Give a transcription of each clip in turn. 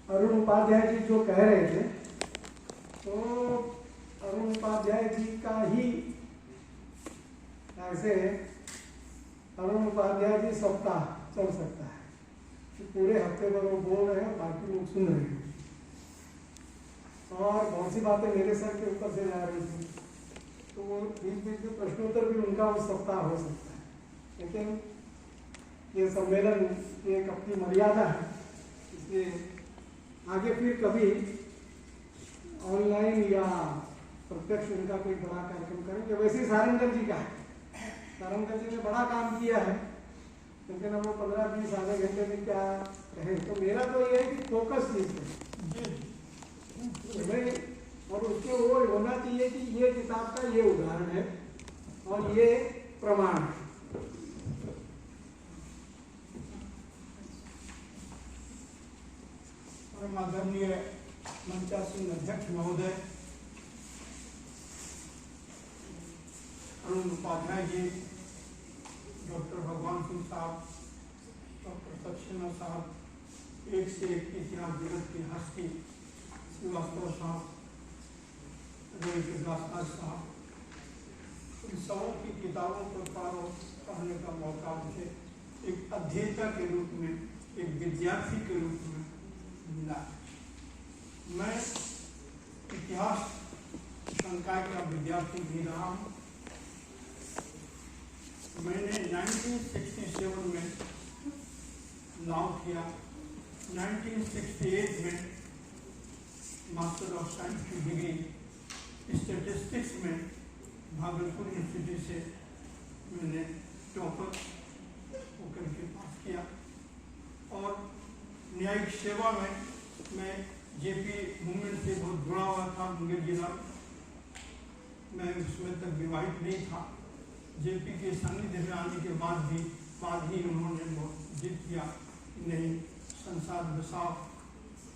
अरुण उपाध्याय जी जो कह रहे थे, तो अरुण उपाध्याय जी का ही ऐसे अरुण उपाध्याय जी सप्ताह चल सकता है कि पूरे हफ्ते भर वो बोल रहे हैं, बाकी लोग सुन रहे हैं, और बहुत सी बातें मेरे सर के ऊपर से जा रही थी, तो वो बीच बीच में प्रश्नोत्तर भी उनका उस सप्ताह हो सकता है। लेकिन ये सम्मेलन की एक अपनी मर्यादा है, इसलिए आगे फिर कभी ऑनलाइन या प्रत्यक्ष उनका कोई बड़ा कार्यक्रम करेंगे। वैसे ही सारंगल जी का है, सारंगल जी ने बड़ा काम किया है, लेकिन अब वो 15-20 आधे घंटे में क्या कहें। तो मेरा तो ये है कि फोकस चीज है, और उसके वो होना चाहिए कि ये किताब का ये उदाहरण है और ये प्रमाण है। आदरणीय मंचासीन अध्यक्ष महोदय, अरुण उपाध्याय जी, डॉक्टर भगवान सिंह साहब, डॉक्टर सक्सेना साहब, एक से एक इतिहास जगत की हस्ती श्रीवास्तव साहब, रविदास साहब, इन सबों की किताबों को पढ़ने का मौका मुझे एक अध्येता के रूप में, एक विद्यार्थी के रूप में मिला। मैं इतिहास संकाय का विद्यार्थी भी रहा हूँ। मैंने 1967 में लॉ किया, 1968 में मास्टर ऑफ साइंस की डिग्री स्टैटिस्टिक्स में भागलपुर इंस्टीट्यूट से मैंने टॉपर होकर के पास किया, और न्यायिक सेवा में मैं जेपी मूवमेंट से बहुत जुड़ा हुआ था। मुंगेर जिला मैं उसमें तक विवाहित नहीं था। जेपी के सानिध्य में आने के बाद ही उन्होंने बहुत जिद किया, नहीं संसार बसाओ,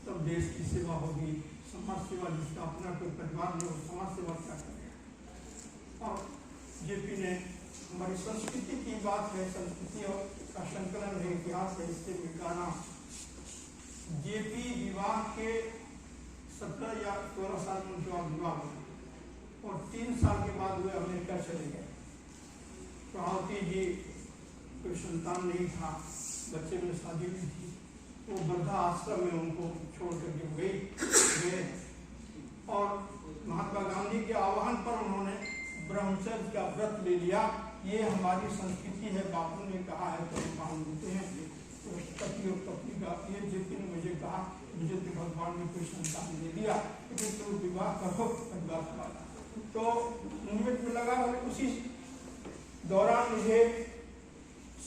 तब देश की सेवा होगी, समाज सेवा, जिसका अपना कोई परिवार नहीं हो समाज सेवा क्या करेगा। और जेपी ने हमारी संस्कृति की बात है, संस्कृति का संकलन है, इतिहास है, इससे मिटाना। जेपी विवाह के 17 या 16 साल में उनका विवाह हुआ और 3 साल के बाद वे अमेरिका चले गए। प्रभावती जी कोई संतान नहीं था, बच्चे में शादी भी थी, वो वृद्धा आश्रम में उनको छोड़ करके गए, और महात्मा गांधी के आह्वान पर उन्होंने ब्रह्मचर्य का व्रत ले लिया। ये हमारी संस्कृति है, बापू ने कहा है तो हम मान लेते हैं। तो पति और पत्नी का ये जेपी ने मुझे कहा, मुझे तो भगवान ने कोई संतान दे दिया, लेकिन तो विवाह करो, परिवार वाला। तो मूवमेंट में लगा। उसी दौरान मुझे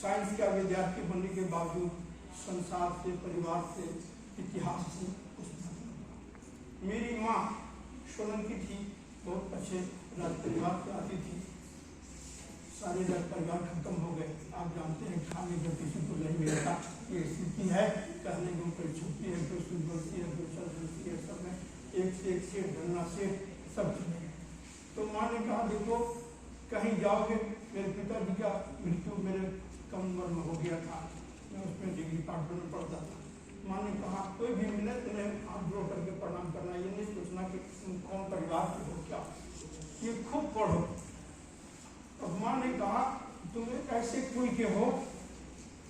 साइंस का विद्यार्थी बनने के बावजूद संसार से, परिवार से, इतिहास से मेरी माँ सोलंकी थी, बहुत अच्छे राज परिवार से आती थी। सारे राज परिवार खत्म हो गए। आप जानते हैं खाने को किसी को नहीं मिलता, ये स्थिति है। कहने को कोई छुट्टी है, कोई सुन बोलती है, कोई चल बोलती है, सब में एक से एक सेठ, धरना सेठ, सब चले गए। तो माँ ने कहा, देखो कहीं जाओगे, मेरे पिताजी का मृत्यु मेरे कम उम्र में हो गया था, मैं उसमें डिग्री पार्टनर में पढ़ता था। माँ ने कहा, कोई भी मिले तुम्हें हाथ जोड़ करके प्रणाम करना, ये नहीं सोचना कि तुम कौन परिवार के हो, क्या ये खूब पढ़ो। अब माँ ने कहा, तुम ऐसे कोई के हो,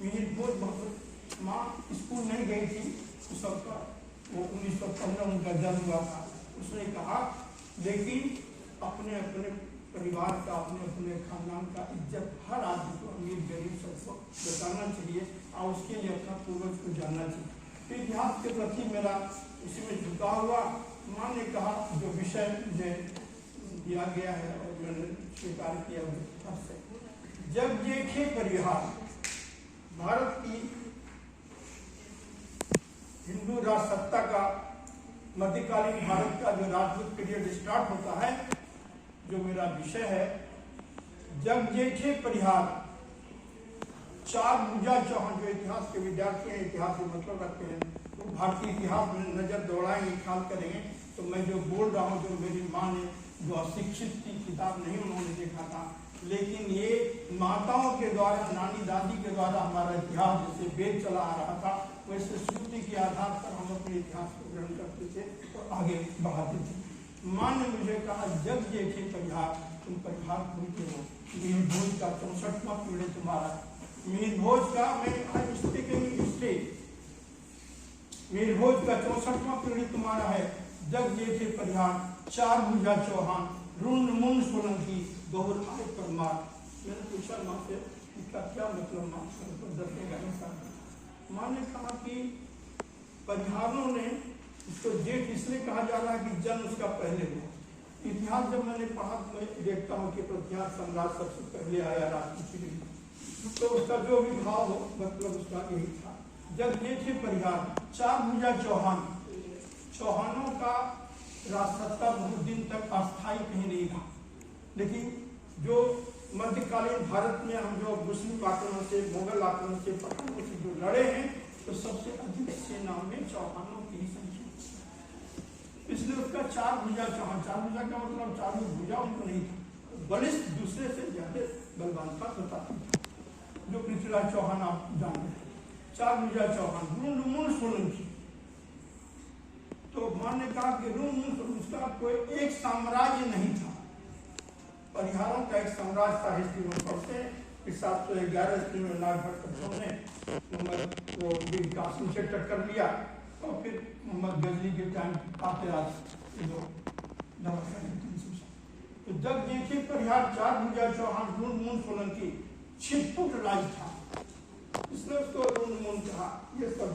मेरी बहुत माँ स्कूल नहीं गई थी, तो सबका वो 1915 उनका जन्म हुआ था। उसने कहा, लेकिन अपने अपने परिवार का, अपने अपने खानदान का इज्जत हर आदमी को, अमीर गरीब सबको बताना चाहिए, और उसके लिए अपना पूर्वज को जानना चाहिए। इतिहास के प्रति मेरा इसमें झुकाव हुआ। माँ ने कहा, जो विषय मुझे दिया गया है और मैंने स्वीकार किया से, जब देखे परिहार, भारत की हिंदू राजसत्ता का, मध्यकालीन भारत का जो राजपूत पीरियड स्टार्ट होता है, जो मेरा विषय है, जब देखे परिहार, 4 भुजा चौहान, जो इतिहास के विद्यार्थी हैं, इतिहास से मतलब रखते हैं, तो भारतीय इतिहास में नजर दौड़ाएंगे, ख्याल करेंगे, तो मैं जो बोल रहा हूँ, जो मेरी माँ ने, जो अशिक्षित की किताब नहीं उन्होंने देखा था, लेकिन ये माताओं के द्वारा, नानी दादी के द्वारा हमारा इतिहास जैसे वेद चला आ रहा था, वैसे श्रुति के आधार पर हम अपने इतिहास को ग्रहण करते थे और आगे बढ़ाते थे। माँ ने मुझे कहा, जग जेठे परिहार, तुम परिहार भूलते हो। मीर भोज का 64वां पीढ़ी तुम्हारा। मीर भोज का, मैं स्पीकिंग हिस्ट्री, मीर भोज का 64वां पीढ़ी तुम्हारा है। जग जेठे परिहार, चार भुजा चौहान, रुंड मुंड सोलंकी, बहुर आय परमार। मैंने पूछा माँ से, इसका क्या मतलब माँ? माँ ने कहा कि परिहारों ने, इसको जेठ इसलिए कहा जा रहा है कि जन्म उसका पहले हुआ। इतिहास जब मैंने पढ़ा, मैं देखता हूँ कि प्रतिहार सम्राट सबसे पहले आया राजपूत, तो उसका जो भी भाव हो, मतलब उसका यही था। जब जेठे परिहार, चार भुजा चौहान, चौहानों का राजसत्ता बहुत दिन तक अस्थायी कहीं नहीं रहा, लेकिन जो मध्यकालीन भारत में हम जो मुस्लिम आक्रमण से, मुगल आक्रमण से, पठानों से जो लड़े हैं, तो सबसे अधिक सेना में चौहानों की ही संख्या, इसलिए उसका चार भुजा चौहान। चार भुजा का मतलब चारों भुजा उनको नहीं था, बलिष्ठ दूसरे से ज्यादा बलवान था, प्रतापी था, जो पृथ्वीराज चौहान आप जानते हैं। चार भुजा चौहान, रुंड मुंड सोलंकी। तो मां ने कहा कि रुंड मुंड, उसका कोई एक साम्राज्य नहीं था, परिहारों का एक साम्राज्य था। हिस्ट्री में पढ़ते हैं कि 711 ईस्वी में नागभट्ट ने वो कासिम से टक्कर लिया, और फिर मोहम्मद गजनी के टाइम आते आज तो जब देखे परिहार, चार भुजा चौहान, रुंड मुंड सोलंकी, छिटपुट राज था, इसलिए उसको रुंड मुंड कहा। ये सब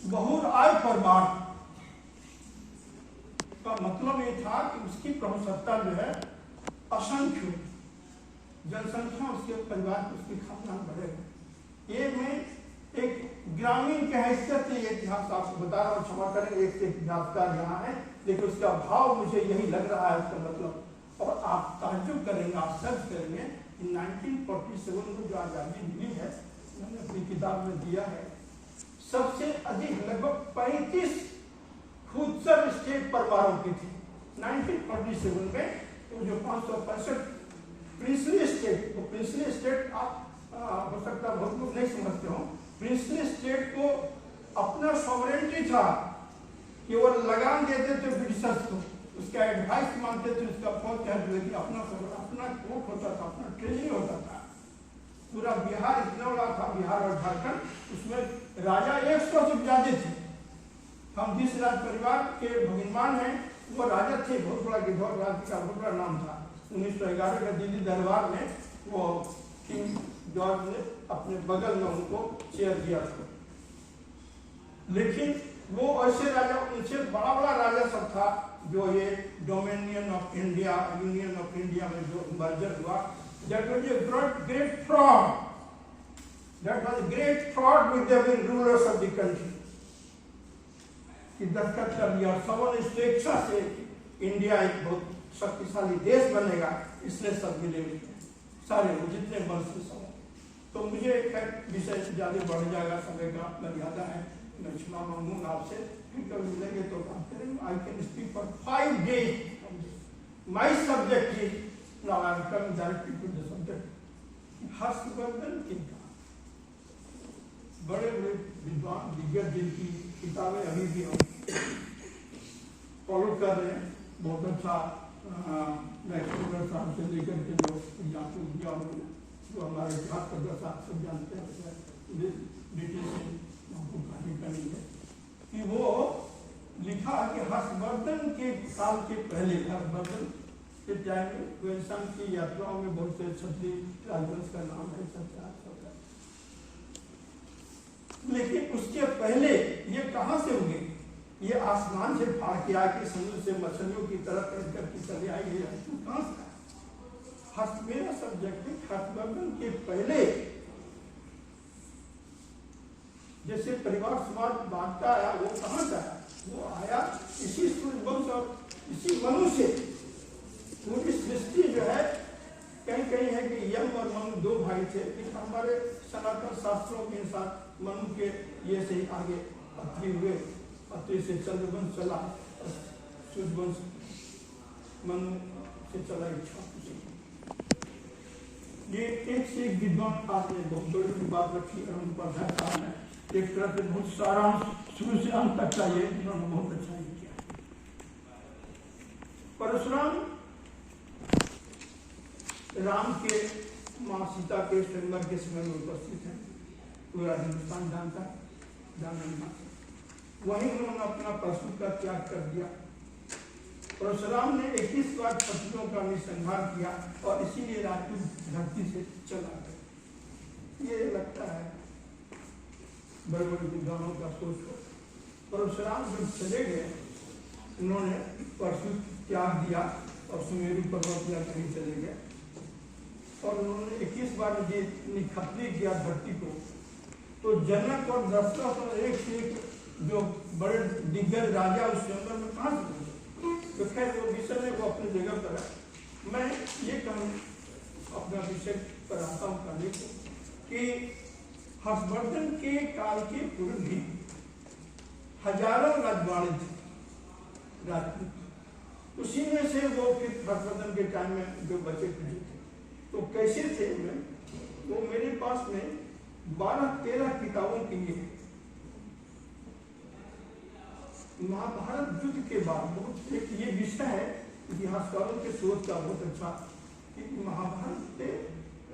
बहुर आय परमार का मतलब ये था कि उसकी प्रभुसत्ता जो है असंख्य जनसंख्या, उसके परिवार, उसके खानदान बढ़ेगा। ये मैं एक ग्रामीण के हैसियत से ये इतिहास आपको बता रहा हूँ, क्षमा करें, एक इतिहासकार यहाँ है, लेकिन उसका भाव मुझे यही लग रहा है, उसका मतलब। और आप ताज्जुब करेंगे, आप सर्च करेंगे, 1947 को जो आजादी मिली है, मैंने अपनी किताब में दिया है, सबसे अधिक लगभग 35 खुदसर स्टेट परिवारों की थी 1947 में। तो जो 565 प्रिंसली स्टेट, तो प्रिंसली स्टेट आप हो सकता है बहुत लोग नहीं समझते हो, प्रिंसली स्टेट को अपना सॉवरेंटी था कि वो लगान देते थे ब्रिटिशर्स को, उसका एडवाइस मांगते थे, उसका फौज कहते थे कि अपना कोर्ट होता था, अपना ट्रेनिंग होता था। पूरा बिहार इतना बड़ा था, बिहार और झारखंड, उसमें राजा 100 से ज्यादा थे। हम जिस राज परिवार के भगिनमान हैं, वो राजा थे, बहुत बड़ा गिद्धौर राज्य का बहुत बड़ा नाम था। 1911 का दिल्ली दरबार में वो किंग जॉर्ज ने अपने बगल में उनको चेयर दिया था, लेकिन वो ऐसे राजा, उनसे बड़ा बड़ा राजा सब था, जो ये dominion of India, union of India में जो मर्जर हुआ, that was a great fraud, that was a great fraud with the rulers of the country, कि दस्तखत कर दिया और सबों ने स्वेच्छा से इंडिया एक बहुत शक्तिशाली देश बनेगा, इसलिए सब मिले हुए सारे जितने वर्ष से सब। तो मुझे विषय से ज्यादा बढ़ जाएगा, समय का मर्यादा है, मैं क्षमा मांगूंगा आपसे, फिर कभी मिलेंगे तो बात करेंगे। I can speak for 5 days, my subject is, now I am coming directly to the subject. Harshvardhan के बड़े बड़े विद्वान दिग्गज जिनकी किताबें अभी भी हम फॉलो कर रहे हैं, बहुत अच्छा मैक्सवेल साहब से लेकर के जो एग्जाम्पल दिया, जो हमारे इतिहास का दशा सब जानते हैं, ब्रिटिश हमको कहानी करनी है कि वो लिखा कि हर्षवर्धन के साल के पहले, हर्षवर्धन के टाइम में वो इंसान की यात्राओं में बहुत से क्षत्रिय राजवंश का नाम है, सत्याग्रह, लेकिन उसके पहले ये कहां से होंगे? ये आसमान से फाड़ के आके समुद्र से मछलियों की तरह तैर करके चले आए, कहां से? मेरा सब्जेक्ट है हर्षवर्धन के पहले जैसे परिवार समाज बांटता आया, वो कहां से आया? वो आया इसी सूर्यवंश और इसी मनु से। पूरी सृष्टि जो है, कहीं कहीं है कि यम और मनु 2 भाई थे, लेकिन हमारे सनातन शास्त्रों के साथ मनु के ये से आगे अत्रि हुए, अत्रि से चंद्रवंश चला, सूर्यवंश मनु से चला, इच्छा ये एक से एक विद्वान आपने बहुत बड़ी बात रखी और उन पर ध्यान है। एक तरह से बहुत सारा शुरू से अंत तक का ये उन्होंने बहुत अच्छा ही किया। परशुराम राम के माँ सीता के स्वयंवर के समय में उपस्थित है, पूरा हिंदुस्तान जानता है, वहीं उन्होंने अपना पशु का त्याग कर दिया। परशुराम ने 21 बार पशुओं का निसंहार किया और इसीलिए राजपूत धरती से चला गया। ये लगता है बड़े बड़े विद्वानों का सोच हो। परशुराम जब चले गए, उन्होंने पशु त्याग दिया और सुमेरु पर्वत या कहीं चले गए और उन्होंने 21 बार ये निखपली किया धरती को। तो जनक और दशरथ और एक से एक जो बड़े दिग्गज राजा उस स्वयंवर में कहाँ से पहुंचे? तो खैर वो विषय में वो अपनी जगह पर है। मैं ये कहूँ अपना विषय पर आता हूँ कहने को कि हर्षवर्धन के काल के पूर्व भी हजारों राजवाड़े थे राजपूत, उसी में से वो फिर हर्षवर्धन के टाइम में जो बचे थे तो कैसे थे मैं, वो मेरे पास में 12-13 किताबों की है। महाभारत युद्ध के बाद बहुत एक ये विषय है इतिहासकारों के शोध का बहुत अच्छा कि महाभारत के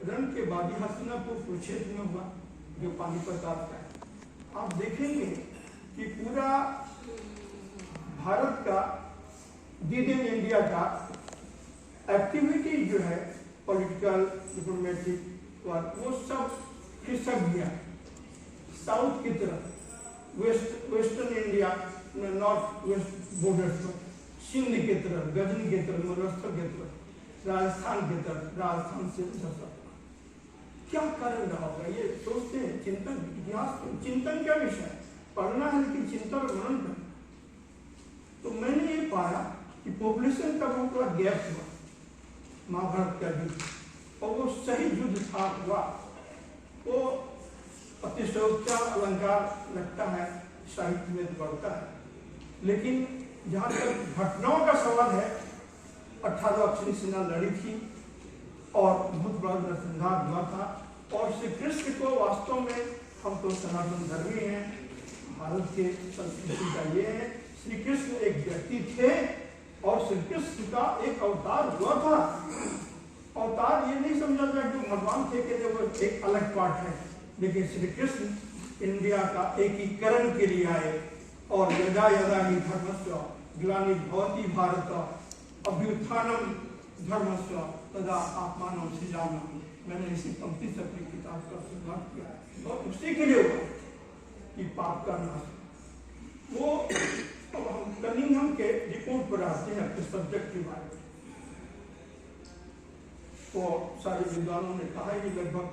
रण के बाद हस्तिनापुर कुरुक्षेत्र में हुआ जो पानीपत का है। आप देखेंगे कि पूरा भारत का विद इन इंडिया का एक्टिविटी जो है पॉलिटिकल डिप्लोमेटिक वो सब खिसक गया साउथ की तरफ, western India north west border पर, सिंध की तरफ, गजनी की तरफ, महाराष्ट्र की तरफ, राजस्थान की तरफ, राजस्थान से क्या कारण रहा होगा? ये सोचते हैं, चिंतन इतिहास चिंतन क्या विषय पढ़ना है लेकिन चिंतन और मनन करना। तो मैंने ये पाया कि पॉपुलेशन का बहुत बड़ा गैप हुआ महाभारत का युद्ध, और वो सही युद्ध था हुआ। वो अतिशयोक्ति अलंकार लगता है, साहित्य में बढ़ता है, लेकिन जहाँ तक घटनाओं का सवाल है 18 अक्षरी सेना लड़ी थी और बहुत बड़ा नरसंहार हुआ था। और श्री कृष्ण को वास्तव में हम तो सनातन धर्मी हैं, भारत के संस्कृति का ये है, श्री कृष्ण एक व्यक्ति थे और श्री कृष्ण का एक अवतार हुआ था। अवतार ये नहीं समझा जाए कि भगवान थे कि वो एक अलग पार्ट है, लेकिन श्री कृष्ण इंडिया का एकीकरण के लिए आए और यदा यदा ही धर्मस्य ग्लानिर्भवति भारत अभ्युत्थानम धर्मस्य तदा आत्मानं सृजाम्यहम्। मैंने इसी पंक्ति से अपनी किताब का शुरुआत किया और उसी के लिए हुआ कि पाप का नाश। वो अब हम कनिंघम के रिपोर्ट पर आते हैं अपने सब्जेक्ट के बारे में। तो सारे विद्वानों ने कहा कि लगभग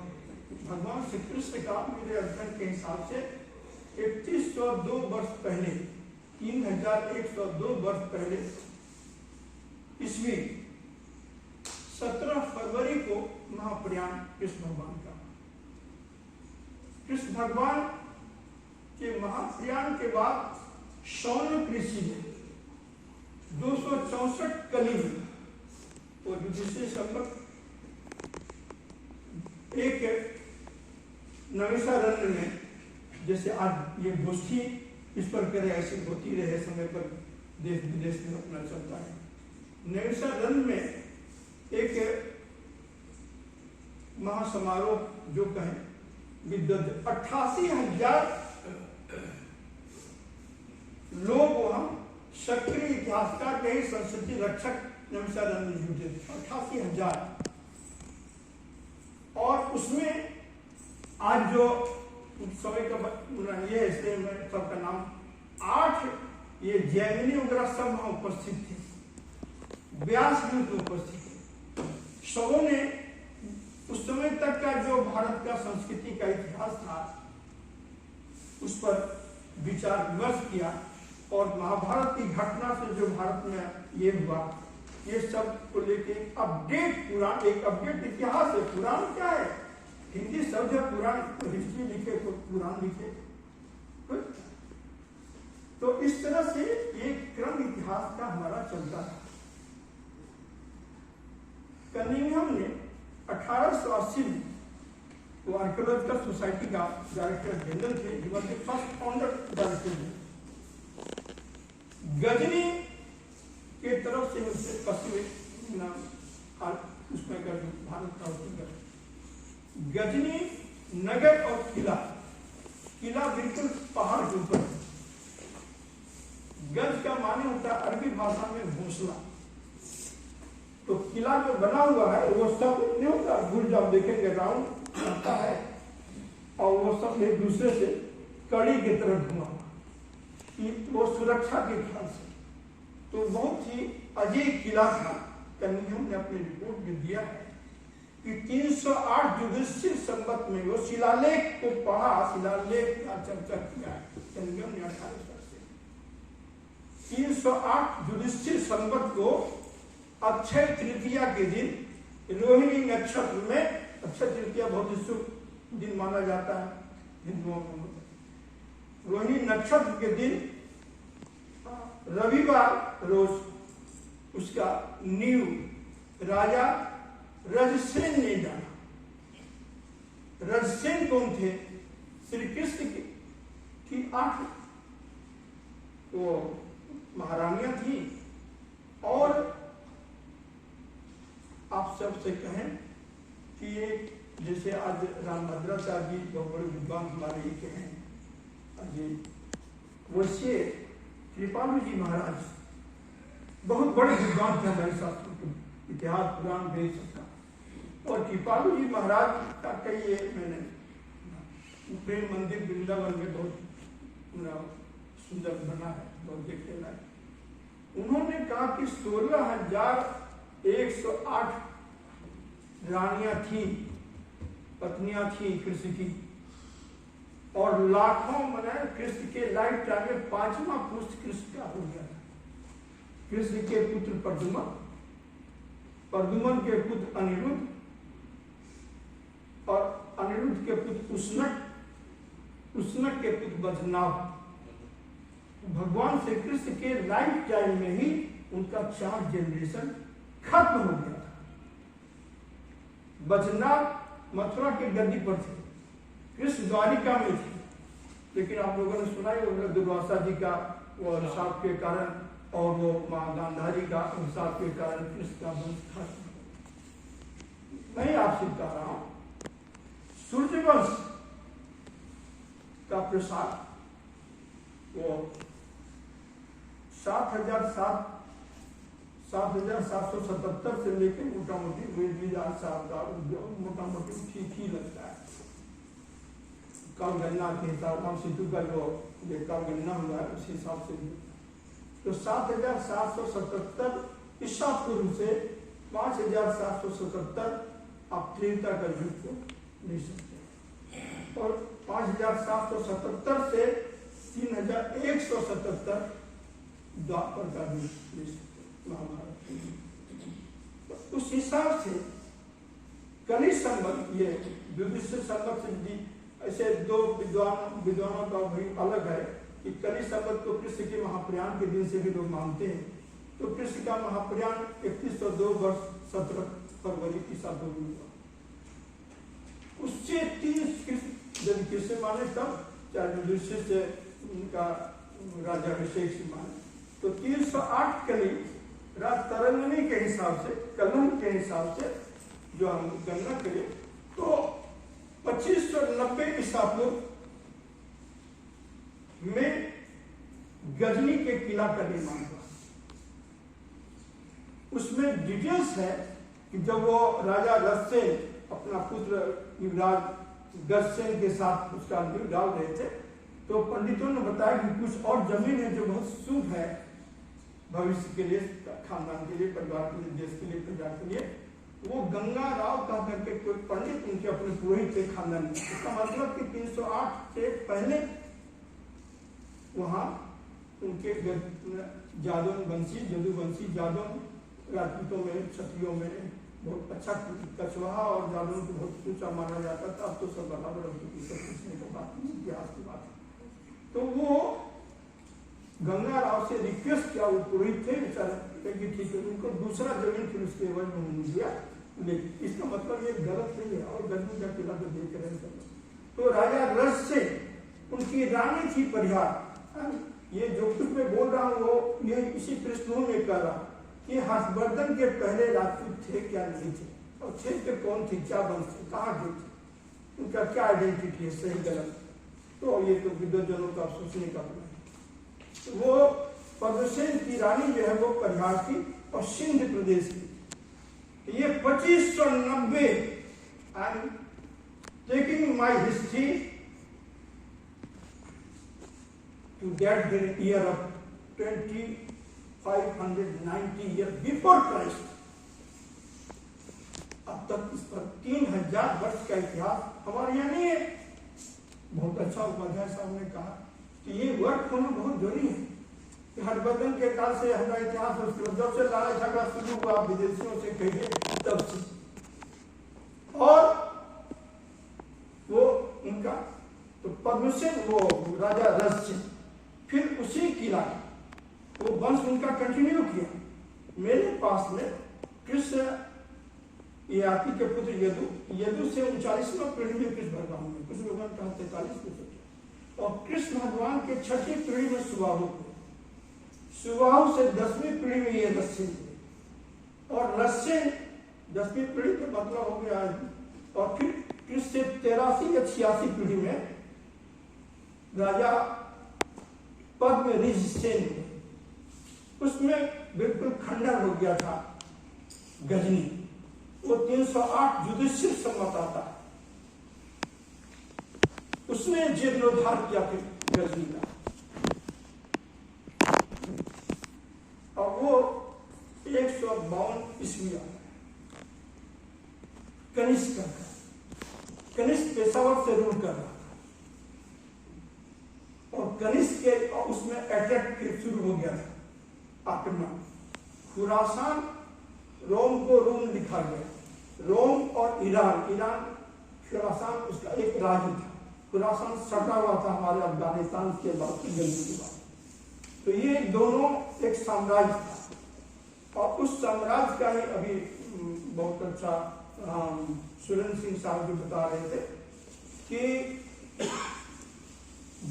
भगवान श्री कृष्ण का मेरे अध्ययन के हिसाब से 3102 वर्ष पहले, 3102 वर्ष पहले ईस्वी 17 फरवरी को महाप्रयाण कृष्ण भगवान का। कृष्ण भगवान के महाप्रयाण के बाद शौनक ऋषि ने 264 कली में और युधिष्ठिर संबत एक नैमिषारण्य में, जैसे आज ये गोष्ठी इस पर करे ऐसी होती रहे समय पर देश विदेश में अपना चलता है। नैमिषारण्य में एक महासमारोह जो कहें विद्वत 88,000 लोग वहां सक्रिय इतिहासकार के संस्कृति रक्षक नैमिषारण्य में जुटे थे, 88,000। और उसमें आज जो समय का ये है, इसलिए मैं सबका नाम 8 ये जैमिनी वगैरह सब वहां उपस्थित थे, व्यास भी उपस्थित थे। सबों ने उस समय तक का जो भारत का संस्कृति का इतिहास था उस पर विचार विमर्श किया और महाभारत की घटना से जो भारत में ये हुआ, ये सब को लेके अपडेट पुराण, एक अपडेट इतिहास है। पुराण क्या है? हिंदी शब्द है पुराण, तो हिस्ट्री लिखे तो पुराण लिखे। तो इस तरह से एक क्रम इतिहास का हमारा चलता था। कनिंघम ने 18 1880 में वो आर्कियोलॉजिकल सोसाइटी का डायरेक्टर जनरल थे, he was the first founder director. Ghazni के तरफ से उससे पश्चिमी उसमें भारत का उत्तर गजनी नगर और किला, किला बिल्कुल पहाड़ के ऊपर। गज का माने होता है अरबी भाषा में घोंसला। तो किला जो बना हुआ है वो सब नहीं होता, गुर्ज आप देखेंगे राउंड रहता है और वो सब एक दूसरे से कड़ी की तरह घुमा हुआ, वो सुरक्षा के ख्याल से। तो बहुत ही अजीब किला था। कन्हैया ने अपनी रिपोर्ट में दिया है कि 308 युधिष्ठिर संवत में वो शिलालेख को पढ़ा, शिलालेख का चर्चा किया है कन्हैया ने 18 वर्ष से। 308 युधिष्ठिर संवत को अक्षय तृतीया के दिन रोहिणी नक्षत्र में, अक्षय तृतीया बहुत ही शुभ दिन माना जाता है हिंदुओं में, रोहिणी नक्षत्र के दिन रविवार रोज उसका नींव राजा रजसेन ने डाला। रजसेन कौन थे? श्री कृष्ण की 8 वो महारानियां थी। और आप सबसे कहें कि ये जैसे आज रामभद्राचार्य जी बहुत बड़े विद्वान हमारे ये कहें जी, वैसे कृपालु जी महाराज बहुत बड़े विद्वान थे हमारे शास्त्रों के, इतिहास पुराण वेद सबका। और कृपालु जी महाराज का कई मैंने प्रेम मंदिर वृंदावन में बहुत सुंदर बना है, बहुत देखने लायक। उन्होंने कहा कि 16,108 रानियां थी, पत्नियां थी कृष्ण की, और लाखों मने कृष्ण के लाइफ टाइम में 5वां पुरुष कृष्ण का हो गया था। कृष्ण के पुत्र प्रद्युमन, प्रद्युमन के पुत्र अनिरुद्ध, और अनिरुद्ध के पुत्र उष्णक, उष्णक के पुत्र बजनाभ। भगवान श्री कृष्ण के लाइफ टाइम में ही उनका 4 जनरेशन खत्म हो गया था। बजनाभ मथुरा के गद्दी पर थे, कृष्ण द्वारिका में थे, लेकिन आप लोगों ने सुना ही होगा दुर्वासा जी का वो अभिशाप के कारण और वो मां गांधारी का अभिशाप के कारण कृष्ण का वंश खत्म। मैं आपसे कह रहा हूं सूर्यवंश का प्रसार वो 7,777 से लेकर मोटा मोटी 2000 साल का मोटा मोटी ठीक ही लगता है। कल गणना के हिसाब से सिद्धू का जो कल गणना हुआ है उस हिसाब से तो 7,777 ईसा पूर्व से 5,777 आप त्रेता का युग को ले सकते हैं, और 5,777 से 3,177 द्वापर का युग ले सकते हैं महाभारत। तो उस हिसाब से कली संबंध ये युधिष्ठिर संबंध से ऐसे दो विद्वानों का भी अलग है कि कली संबंध को कृष्ण के महाप्रयाण के दिन से भी लोग मानते हैं। तो कृष्ण का महाप्रयाण 3102 वर्ष 17 फरवरी ईसा पूर्व हुआ। उससे 30 जब कृष्ण माने तब चाहे युधिष्ठिर से उनका राजा अभिषेक से माने तो 308 कली राज तरंगनी के हिसाब से, कलम के हिसाब से जो हम गणना करें तो 2590 ईसा पूर्व में गजनी के किला का निर्माण हुआ। उसमें डिटेल्स है कि जब वो राजा रससेन अपना पुत्र युवराज गजसेन के साथ उसका नींव डाल रहे थे तो पंडितों ने बताया कि कुछ और जमीन है जो बहुत शुभ है भविष्य के लिए, खानदान के लिए, परिवार के लिए, देश के लिए, प्रजा के लिए। वो गंगा राव का करके कोई पंडित उनके अपने पुरोहित थे खानदान। इसका मतलब कि 308 से पहले वहां उनके जादववंशी, जदुवंशी जादव राजपूतों में, क्षत्रियों में बहुत अच्छा कछवाहा और जादवों को बहुत ऊंचा माना जाता था। अब तो सब बराबर पूछने की बात, इतिहास की बात। तो वो गंगा राव से रिक्वेस्ट किया, वो पुरोहित थे बेचारे कि ठीक है, उनको दूसरा जमीन फिर उसके एवज में दिया लेकिन इसका मतलब ये गलत नहीं है। और गजनी का किला तो देख रहे हैं। तो राजा रस से उनकी रानी थी परिहार। ये जो कुछ मैं बोल रहा हूँ वो ये इसी पृष्ठभूमि में कर रहा हूँ कि हर्षवर्धन के पहले राजपूत थे क्या नहीं थे, और थे तो कौन थे, क्या वंश थे, कहाँ के थे, उनका क्या आइडेंटिटी है, सही गलत। तो ये तो विद्वजनों का सोचने का है। वो पद्मसेन की रानी जो है वो परिहार की और सिंध प्रदेश की। ये 2590 I am taking my history to that the year of 2590 year before Christ। अब तक इस पर 3000 वर्ष का इतिहास हमारे यहाँ नहीं है। बहुत अच्छा उपाध्याय साहब ने कहा कि ये वर्ड होना बहुत जरूरी है कि हर्षवर्धन के काल से हमारा इतिहास, जब से लड़ाई झगड़ा शुरू हुआ विदेशियों से कहिए तब से, और वो उनका तो पद्मसेन वो राजा रस से फिर उसी किला वो वंश उनका कंटिन्यू किया। मेरे पास में कृष्ण याति के पुत्र यदु, यदु से 39वां पीढ़ी में कृष्ण भगवान में, कुछ लोगों ने कहा 43 में, और कृष्ण भगवान के 6ठी पीढ़ी में सुबाहु, सुबाहु से 10वीं पीढ़ी में ये रस्सेन, और रस्सेन 10वीं पीढ़ी का मतलब हो गया। और फिर कृष्ण से 83 या 86 पीढ़ी में राजा पद्म ऋषि सेन, उसमें बिल्कुल खंडन हो गया था गजनी। वो 308 जुडिशियल सम्मत आता, उसने जीर्णोद्धार किया फिर गजनी का। और वो 152 ईस्वी आता कनिष्क का, कनिष्क पेशावर से रूल कर रहा, और कनिष्क के उसमें अटैक शुरू हो गया था आक्रमण। खुरासान रोम को रूम लिखा गया, रोम और ईरान, ईरान खुरासान उसका एक राज्य था। खुरासान सटा हुआ था हमारे अफगानिस्तान के बाद की गलती के बाद। तो ये दोनों एक साम्राज्य था, और उस साम्राज्य का ही अभी बहुत अच्छा सुरेंद्र सिंह साहब जो बता रहे थे कि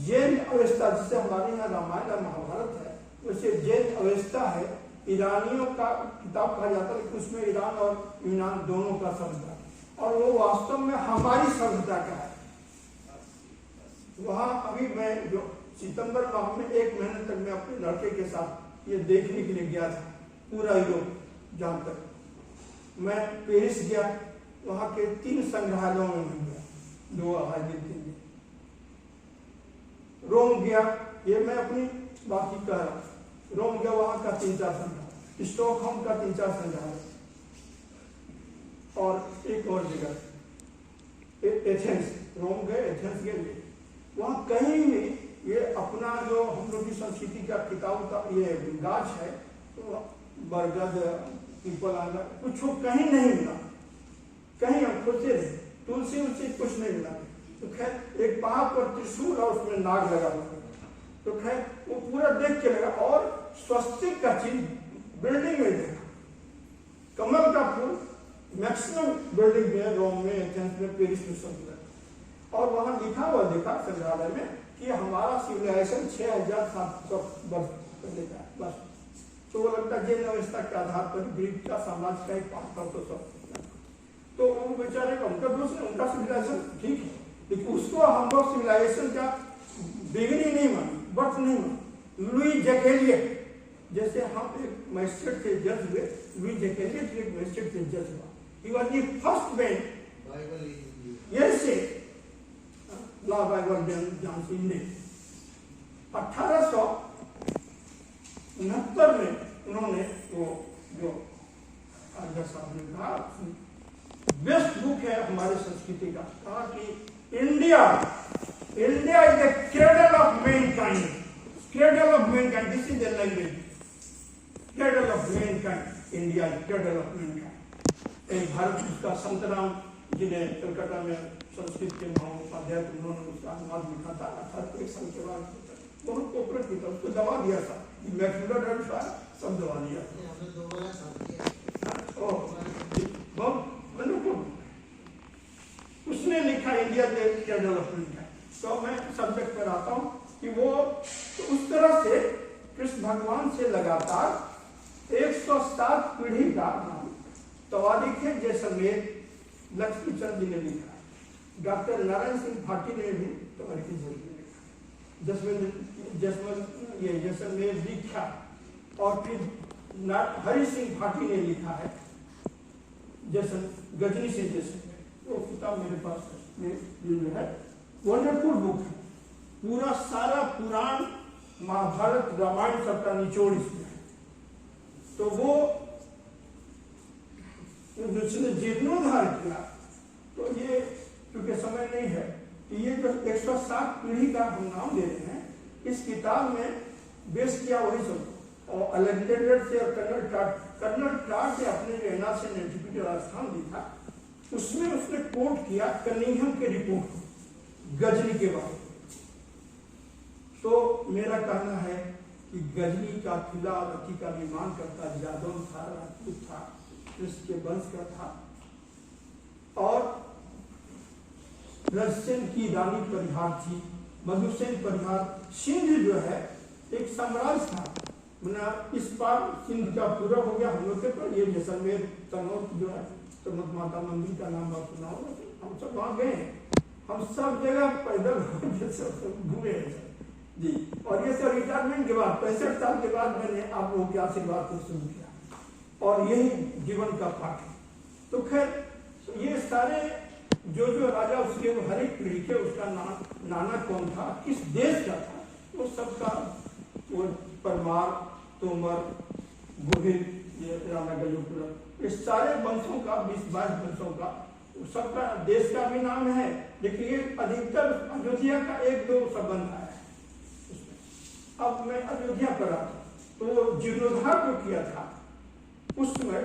जैन अवस्था, जिसे हमारे यहाँ रामायण और महाभारत है, वैसे जैन अवस्था है, ईरानियों का किताब कहा जाता है, लेकिन उसमें ईरान और यूनान दोनों का शब्द है, और वो वास्तव में हमारी सभ्यता का है। वहाँ अभी मैं जो सितंबर माह में 1 महीने तक मैं अपने लड़के के साथ ये देखने के लिए गया था, पूरा यूरोप जहाँ तक। मैं पेरिस गया, वहाँ के 3 संग्रहालयों में मैं गया, 2 दिन में। रोम गया, ये मैं अपनी बात ही कह रहा हूँ, रोम गया, वहाँ का 3-4 संग्रहालय, स्टॉकहोम का 3-4 संग्रहालय, और एक और जगह एथेंस, रोम गए, एथेंस गए, वहाँ कहीं भी ये अपना जो हम लोग की संस्कृति का किताब का ये गाछ है, तो बरगद, पीपल आना कुछ कहीं नहीं मिला, कहीं हम खोजते रहे, तुलसी उलसी कुछ नहीं मिला। तो खैर एक पहाड़ पर त्रिशूल और उसमें नाग लगा हुआ, तो खैर वो पूरा देख के लगा, और स्वस्तिक का चिन्ह बिल्डिंग में देखा, कमल का फूल मैक्सिमम बिल्डिंग में, रोम में, एथेंस में, पेरिस में सब लगा, और वहां लिखा हुआ देखा संग्रहालय में कि हमारा सिविलाइजेशन 6700 वर्ष पहले का बस। तो वो लगता है जैन अवस्था के आधार पर ग्रीक का साम्राज्य का एक पार्ट था, तो वो बेचारे का उनका दोष है, उनका सिविलाइजेशन ठीक है, लेकिन उसको हम लोग सिविलाइजेशन का बिगनी नहीं मानी, बर्थ नहीं मानी। लुई जैकेलियट जैसे हम एक मैजिस्ट्रेट से जज हुए, लुई जैकेलियट एक मैजिस्ट्रेट से जज हुआ, ही was the first man yes से लॉ बाइबल जानसी ने 1869 में उन्होंने वो जो आर्या साहब ने कहा बेस्ट बुक है हमारे संस्कृति का, कहा कि India is the cradle of Mankind, cradle of Mankind, this is the language, cradle of Mankind, India is cradle of Mankind. एक भारत उसका संतराम जिन्हें कलकत्ता में संस्कृत के महाउपाध्याय उन्होंने उसका अनुवाद लिखा था 18 साल के बाद, बहुत पॉपुलर किया, उसको दबा दिया था, मैक्सिमम सब दबा दिया। बहुत उसने लिखा इंडिया के डेवलपमेंट है। तो मैं सब्जेक्ट पर आता हूँ कि वो तो उस तरह से कृष्ण भगवान से लगातार 107 पीढ़ी का नाम तवारीख है जैसलमेर लक्ष्मीचंद जी ने लिखा, डॉक्टर नारायण सिंह भाटी ने भी तवारीख जरूर लिखा, जैसलमेर दीक्षा, और फिर हरि सिंह भाटी ने लिखा है गजनी से जैसलमेर, वो किताब मेरे पास है, वंडरफुल बुक है, पूरा सारा पुराण महाभारत रामायण सबका निचोड़ इसमें है। तो वो जिसने जीर्णोद्धार किया, तो ये क्योंकि समय नहीं है कि ये जो 107 पीढ़ी का हम नाम दे रहे हैं, इस किताब में बेस किया वही सब, और अलेक्जेंडर से और कर्नल टाट ने अपने जो एनासियन एंटिक्विटी राजस्थान लिखा, उसमें उसने कोट किया कनिंघम के रिपोर्ट गजनी के बारे में। तो मेरा कहना है कि गजनी का किला रखी का निर्माण करता यादव था, राजपूत था, कृष्ण के वंश का था, और रजसेन की रानी परिहार थी, मधुसेन परिहार। सिंध जो है एक साम्राज्य था, इस पार सिंध का पूरा हो गया हम लोग के, पर ये जैसलमेर तनौत जो है, तनौत माता मंदिर का नाम आप सुना होगा, हम सब वहाँ गए हैं, हम सब जगह पैदल घूमे हैं जी। और ये सब रिटायरमेंट के बाद 65 साल के बाद मैंने आप लोगों के आशीर्वाद को शुरू किया, और यही जीवन का पाठ है। तो खैर ये सारे जो राजा उसके हर एक पीढ़ी के, उसका नाना कौन था, किस देश का था, वो सबका, वो परमार, तोमर, गोहिल, ये राणा गंगोपुर, इस सारे वंशों का 20-22 वंशों का सबका देश का भी नाम है, लेकिन ये अधिकतर अयोध्या का 1-2 संबंध है। अब मैं अयोध्या पर आता, तो जीर्णोद्धार जो किया था उस समय,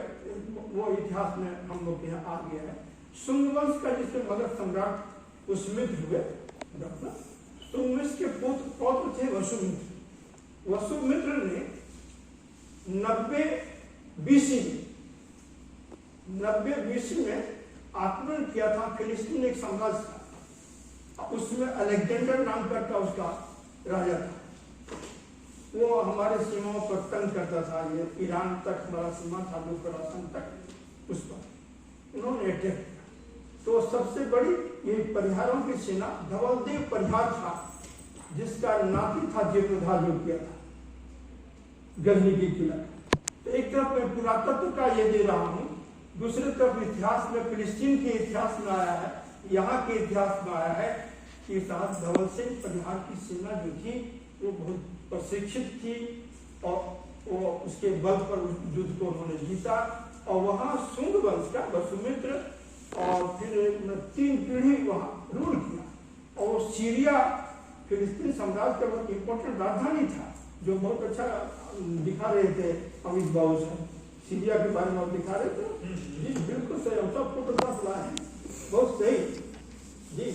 वो इतिहास में हम लोग के यहाँ आ गया है। शुंग वंश का जिससे मगध सम्राट उस्मित्र हुए, शुंग के पौत्र थे वसुमित्र। वसुमित्र ने 90 BC में आक्रमण किया था। फिलिस्तीन एक साम्राज्य था, उसमें अलेक्जेंडर नाम का उसका राजा था, वो हमारे सीमाओं पर तंग करता था, ये ईरान तक हमारा सीमा था, लुकरासन तक, उस पर उन्होंने अटैक किया। तो सबसे बड़ी ये परिहारों की सेना धवलदेव परिहार था, जिसका नाती था जीर्णोद्धार जो किया था गजनी की किला। तो एक तरफ मैं पुरातत्व का ये दे रहा हूँ, दूसरी तरफ इतिहास में फिलिस्तीन के इतिहास में आया है, यहाँ के इतिहास में आया है कि साहब धवल सिंह परिहार की सेना जो थी वो बहुत प्रशिक्षित थी, और वो उसके बल पर उस युद्ध को उन्होंने जीता। और वहाँ शुंग वंश का वसुमित्र और फिर 3 पीढ़ी वहाँ रूल किया, और वो सीरिया फिलिस्तीन साम्राज्य का बहुत इंपॉर्टेंट राजधानी था, जो बहुत अच्छा दिखा रहे थे अमित बाबू साहब, सीरिया के बारे में दिखा रहे थे जी, बिल्कुल सही, हम सब फोटोग्राफ लाए हैं, बहुत सही जी।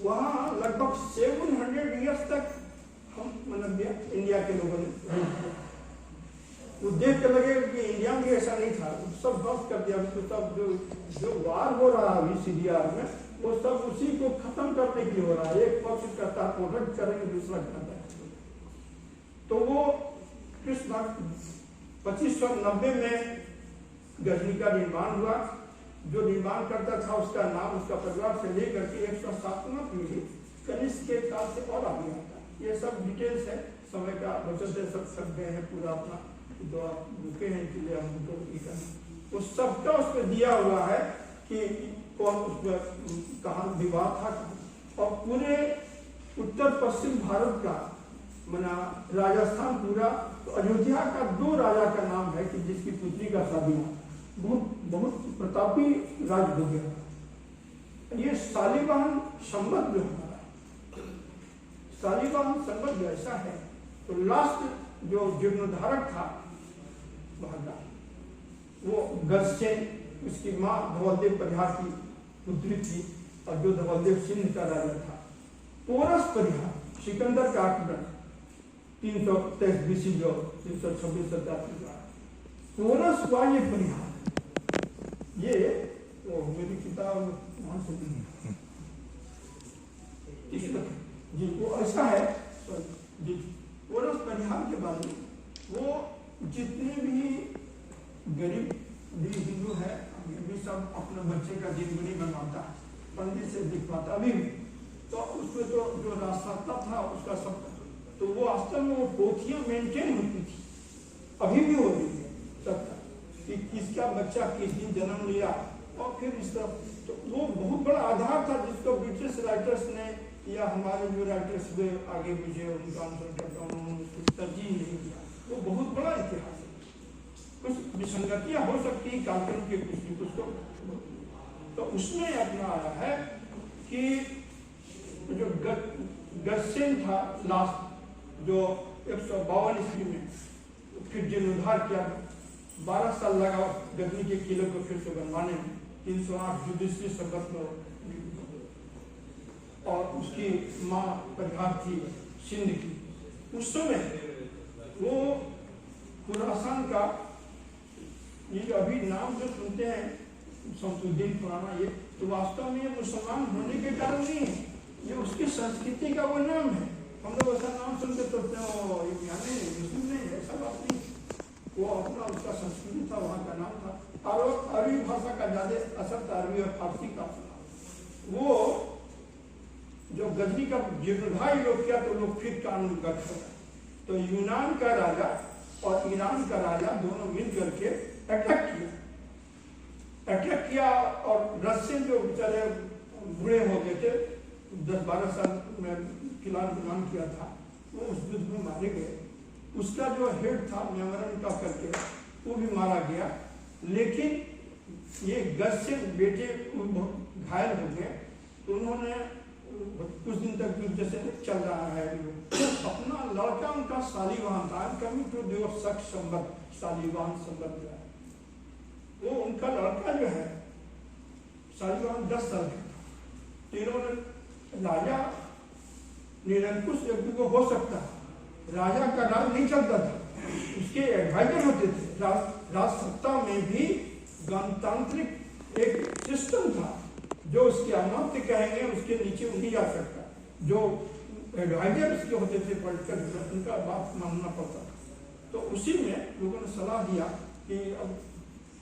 वहाँ लगभग 700 ईयर्स तक हम मतलब इंडिया के लोगों ने वो देख के लगे कि इंडिया में ऐसा नहीं था, सब ध्वस्त कर दिया। तो सब जो वार हो रहा है अभी सीरिया में, वो सब उसी को खत्म करने के लिए हो रहा है। एक पक्ष कहता है प्रोटेक्ट करेंगे, दूसरा कहता है। तो वो कृष्ण 2590 में गजनी का निर्माण हुआ। जो निर्माण करता था उसका नाम, उसका परिवार से लेकर के 107वां पीढ़ी कनिष्क के काल से और आगे आता है। ये सब डिटेल्स है, समय का बचत है, सब गए हैं पूरा अपना, तो आप रुके हैं इसलिए हम उनको उस सबका उसमें दिया हुआ है कि कौन उसमें कहाँ विवाद था, और पूरे उत्तर पश्चिम भारत का मना राजस्थान पूरा। तो अयोध्या का 2 राजा का नाम है कि जिसकी पुत्री का शादी हुआ, बहुत प्रतापी राज्य हो गया। ये शालिवाहन संबंध जो हमारा शालिवाहन संबंध जो ऐसा है, तो लास्ट जो जीर्णोद्धारक था महाराज, वो गजसेन, उसकी माँ धवलदेव परिहार की पुत्री थी, और जो धवलदेव सिंध का राजा था। पोरस परिहार सिकंदर का आक्रमण 323 BC जो 326 शताब्दी का पोरस का ये परिहार, ये वो मेरी किताब वहां से जी वो ऐसा है जी। ओरस परिहार के बाद में वो जितने भी गरीब भी हिंदू है भी सब अपने बच्चे का जिंदगी बनवाता है, पंडित से दिखवाता अभी भी। तो उसमें तो जो रास्ता था उसका सब, तो वो वास्तव में वो पोथियां मेंटेन होती थी, अभी भी हो रही है सबका, कि किसका बच्चा किस दिन जन्म लिया और फिर इस तरह। तो वो बहुत बड़ा आधार था जिसको ब्रिटिश राइटर्स ने या हमारे जो राइटर्स हुए आगे पीछे उनका अनुसरण करता उन्होंने उसको तरजीह नहीं दिया। वो बहुत बड़ा इतिहास है, कुछ विसंगतियां हो सकती है काल्पनिक के कुछ भी कुछ तो उसमें अपना आया है कि जो गस्सेन था लास्ट जो 152 ईस्वी में फिर जीर्णोद्धार किया, 12 साल लगा गजनी के किले को फिर से बनवाने में, 308 जुडिशरी संबत में, और उसकी माँ परिहार थी सिंध की। उस समय वो खुरासान का ये अभी नाम जो सुनते हैं शमसुद्दीन खुराना, ये तो वास्तव में ये मुसलमान होने के कारण नहीं है, ये उसकी संस्कृति का वो नाम है। हम लोग ऐसा नाम सुनते तो मुस्लिम नहीं, ऐसा बात नहीं, वो अपना उसका संस्कृति था, वहाँ का नाम था। और अरबी भाषा का ज्यादा असर था, अरबी और फारसी का। वो जो गजनी का जीर्णोद्धार लोग किया तो लोग फिर कानून गठ हो गए। तो यूनान का राजा और ईरान का राजा दोनों मिल करके अटैक किया और रशियन जो बेचारे बुरे हो गए थे, 10-12 साल में किला निर्माण किया था, वो उस युद्ध में मारे गए। उसका जो हेड था मेमरन का करके, वो भी मारा गया। लेकिन ये गस्सेन बेटे घायल हो गए, तो उन्होंने कुछ दिन तक युद्ध जैसे चल रहा है, अपना लड़का उनका शालिवाहन था, कमिंग टू देवर शक संबत, शालिवाहन संबत जो है, वो उनका लड़का जो है शालिवाहन 10 साल का था। तो इन्होंने राजा निरंकुश व्यक्ति को हो सकता है, राजा का राज नहीं चलता था, उसके एडवाइजर होते थे। राज सत्ता में भी गणतांत्रिक एक सिस्टम था, जो उसके अमात्य कहेंगे उसके नीचे नहीं जा सकता, जो एडवाइजर उसके होते थे पॉलिटिकल, उनका बात मानना पड़ता था। तो उसी में लोगों ने सलाह दिया कि अब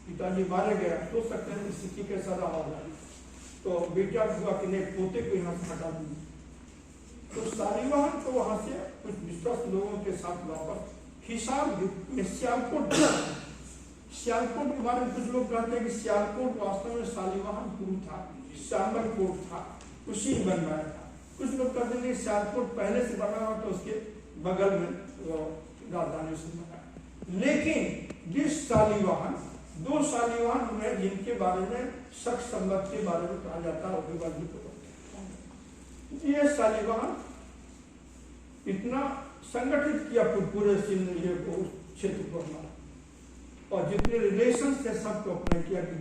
पिताजी मारे गया, सोच सकते हैं स्थिति कैसा रहा होगा, तो बेटा हुआ कि नहीं पोते को यहाँ से हटा दिए। तो शालिवाहन को वहां से कुछ विश्वास लोगों के साथ वापस हिसार में सियालकोट के बारे में कुछ लोग कहते हैं कि सियालकोट वास्तव में शालिवाहनपुर था, श्यामलकोट था, उसी ने बनवाया था। कुछ लोग कहते हैं कि सियालकोट पहले से बना हुआ तो उसके बगल में राजधानी से बना। लेकिन जिस शालिवाहन, 2 शालिवाहन हुए जिनके बारे में शक संबत के बारे में कहा जाता है, ये शालिवाहन इतना संगठित किया पूरे सिंध को, क्षेत्र को, और जितने रिलेशन थे सबको अपने किया कि